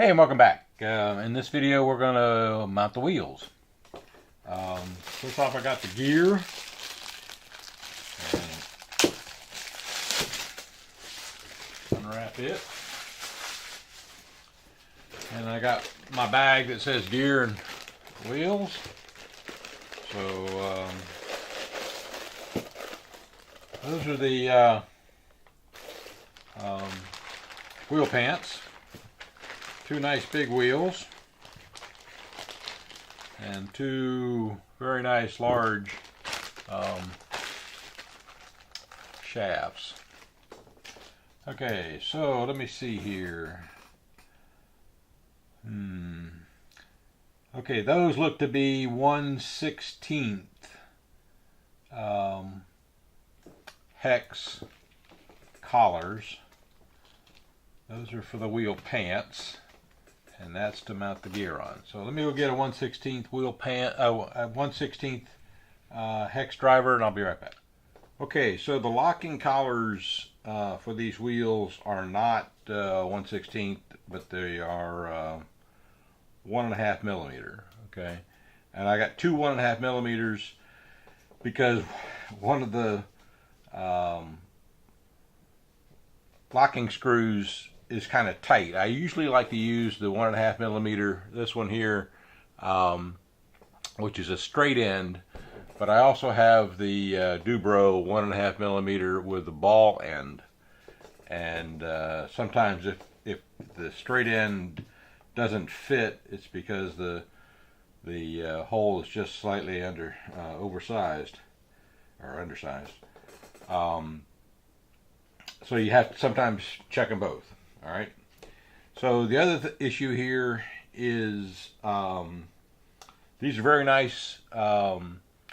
Hey, and welcome back. In this video, we're going to mount the wheels. First off, I got the gear. Unwrap it. And I got my bag that says gear and wheels. So, those are the wheel pants. Two nice big wheels and two very nice large shafts. Okay, so let me see here. Okay, those look to be 1/16 hex collars. Those are for the wheel pants, and that's to mount the gear on. So let me go get a 1/16 wheel pant, a 1/16 hex driver, and I'll be right back. Okay, so the locking collars for these wheels are not 1/16, but they are 1.5 millimeter. Okay, and I got two 1.5 millimeters because one of the locking screws is kind of tight. I usually like to use the 1.5 millimeter, this one here, which is a straight end, but I also have the Dubro 1.5 millimeter with the ball end. And sometimes if the straight end doesn't fit, it's because the hole is just slightly oversized or undersized. So you have to sometimes check them both. All right. So the other issue here is these are very nice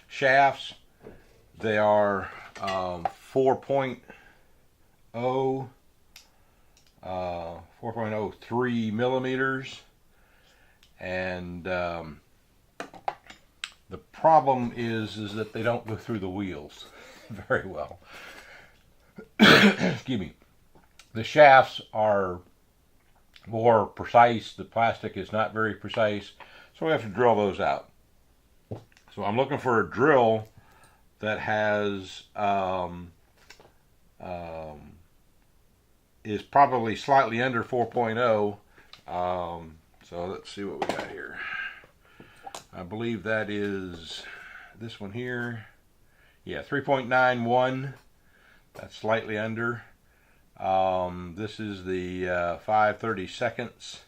shafts. They are 4.03 millimeters, and the problem is that they don't go through the wheels very well. Excuse me. The shafts are more precise. The plastic is not very precise, so we have to drill those out. So I'm looking for a drill that has is probably slightly under 4.0. So let's see what we got here. I believe that is this one here. Yeah, 3.91. That's slightly under. This is the 5/32.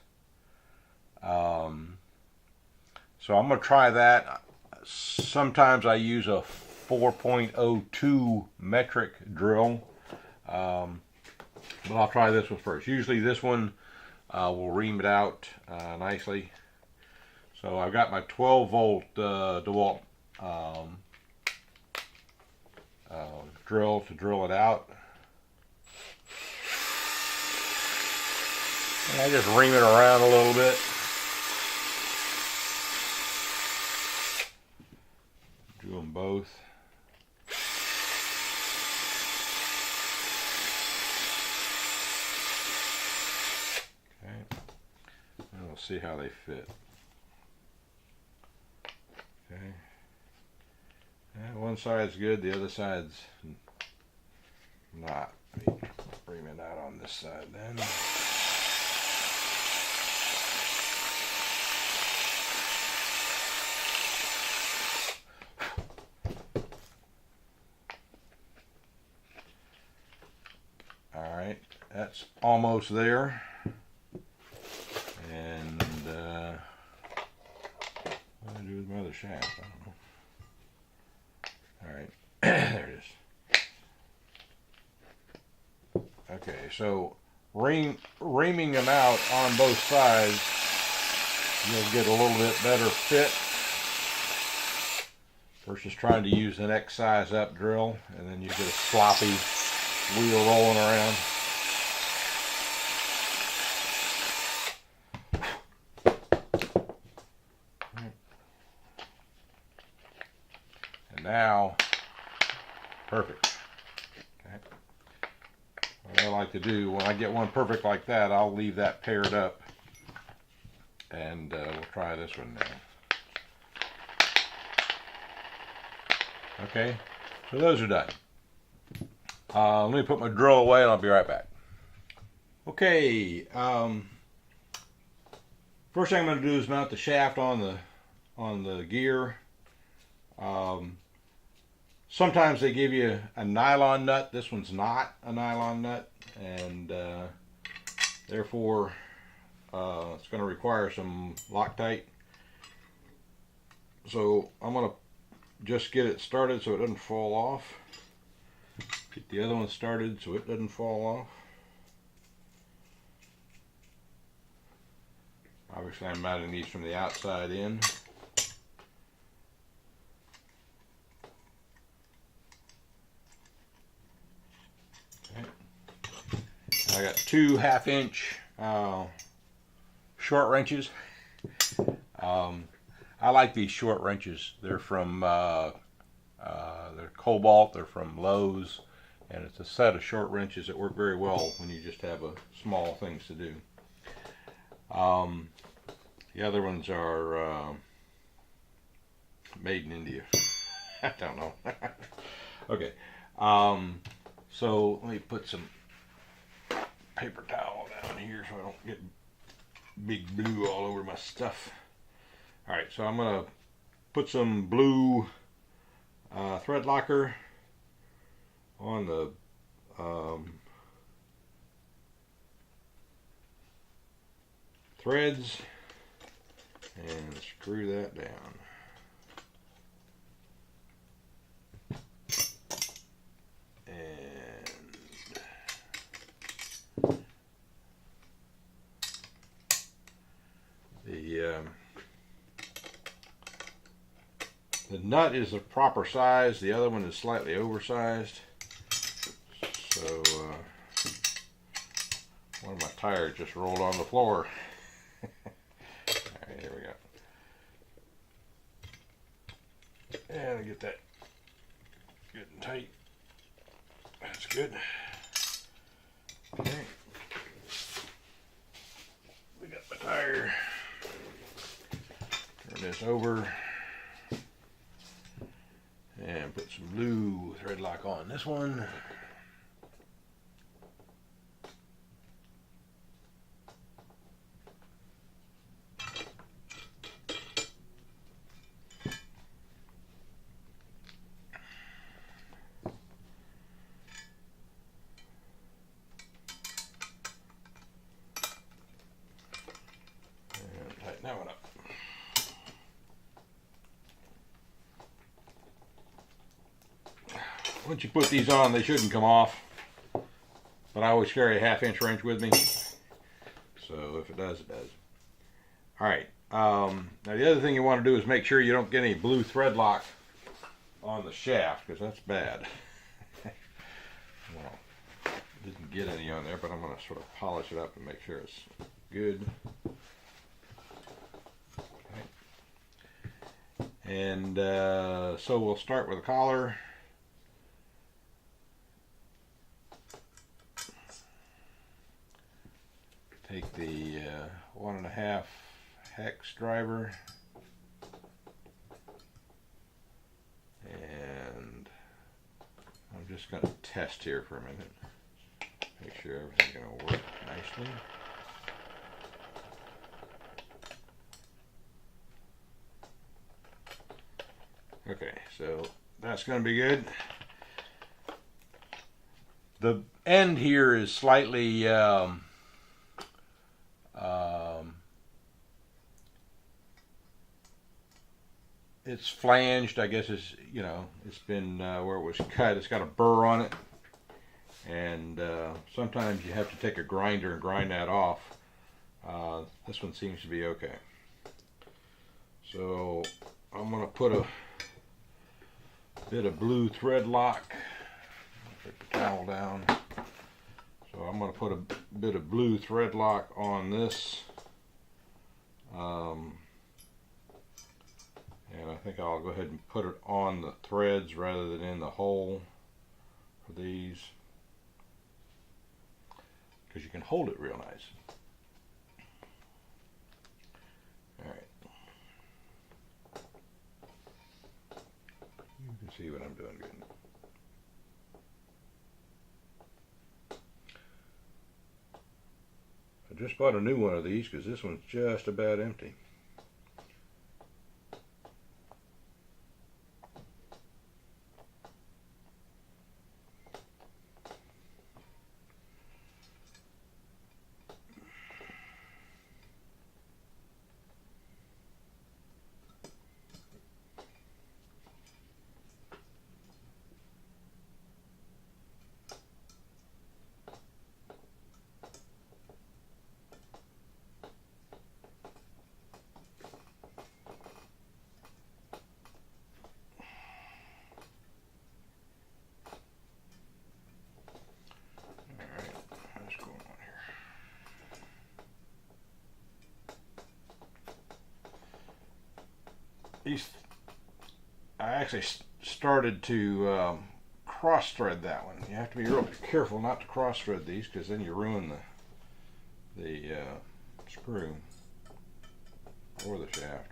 So I'm going to try that. Sometimes I use a 4.02 metric drill, but I'll try this one first. Usually this one will ream it out nicely. So I've got my 12-volt DeWalt drill to drill it out. And I just ream it around a little bit. Do them both. Okay. And we'll see how they fit. Okay. And one side's good, the other side's not. Let me ream it out on this side then. Alright, that's almost there. And what do I do with my other shaft? I don't know. Alright, there it is. Okay, so reaming them out on both sides, you'll get a little bit better fit versus trying to use an X size up drill, and then you get a sloppy wheel rolling around. And now, perfect. Okay. What I like to do when I get one perfect like that, I'll leave that paired up and we'll try this one now. Okay, so those are done. Let me put my drill away and I'll be right back. Okay, first thing I'm going to do is mount the shaft on the gear. Sometimes they give you a nylon nut. This one's not a nylon nut, and therefore it's going to require some Loctite. So I'm going to just get it started so it doesn't fall off. Get the other one started so it doesn't fall off. Obviously I'm mounting these from the outside in. Okay. I got two 1/2 inch short wrenches. I like these short wrenches. They're from they're Cobalt. They're from Lowe's, and it's a set of short wrenches that work very well when you just have small things to do. The other ones are made in India. I don't know. Okay, so let me put some paper towel down here so I don't get big blue all over my stuff. Alright, so I'm going to put some blue thread locker on the threads and screw that down. The nut is the proper size. The other one is slightly oversized. So one of my tires just rolled on the floor. Alright, here we go. And I get that good and tight. That's good. Okay. We got my tire. Turn this over. And put some blue thread lock on this one. And tighten that one up. Once you put these on, they shouldn't come off, but I always carry a 1/2 inch wrench with me, so if it does, it does. Alright, now the other thing you want to do is make sure you don't get any blue thread lock on the shaft, because that's bad. Well, didn't get any on there, but I'm going to sort of polish it up and make sure it's good. Okay. And so we'll start with the collar. Take the 1.5 hex driver and I'm just going to test here for a minute. Make sure everything's going to work nicely. Okay, so that's going to be good. The end here is slightly it's flanged. I guess it's, you know, it's been where it was cut. It's got a burr on it, and sometimes you have to take a grinder and grind that off. This one seems to be okay. So I'm going to put a bit of blue thread lock. Put the towel down. So I'm going to put a bit of blue thread lock on this. And I think I'll go ahead and put it on the threads rather than in the hole for these, because you can hold it real nice. see what I'm doing good. I just bought a new one of these because this one's just about empty. I actually started to cross thread that one. You have to be real careful not to cross thread these because then you ruin the screw or the shaft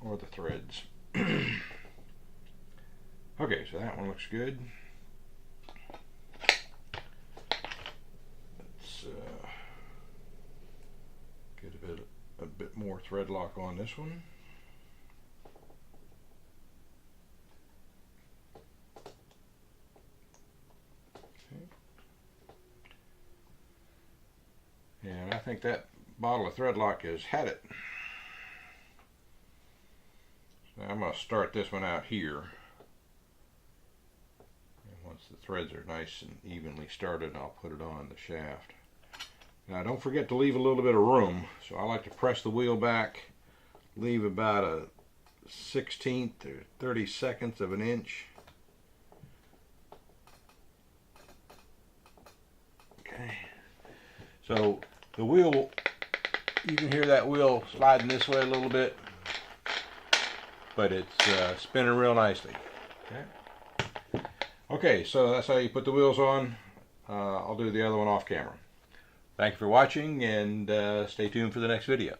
or the threads. Okay, so that one looks good. Let's get a bit more thread lock on this one. And I think that bottle of thread lock has had it. So I'm going to start this one out here. And once the threads are nice and evenly started, I'll put it on the shaft. Now don't forget to leave a little bit of room. So I like to press the wheel back, leave about a 1/16 or 32nds of an inch. Okay. So the wheel, you can hear that wheel sliding this way a little bit, but it's spinning real nicely. Okay. Okay, so that's how you put the wheels on. I'll do the other one off camera. Thank you for watching, and stay tuned for the next video.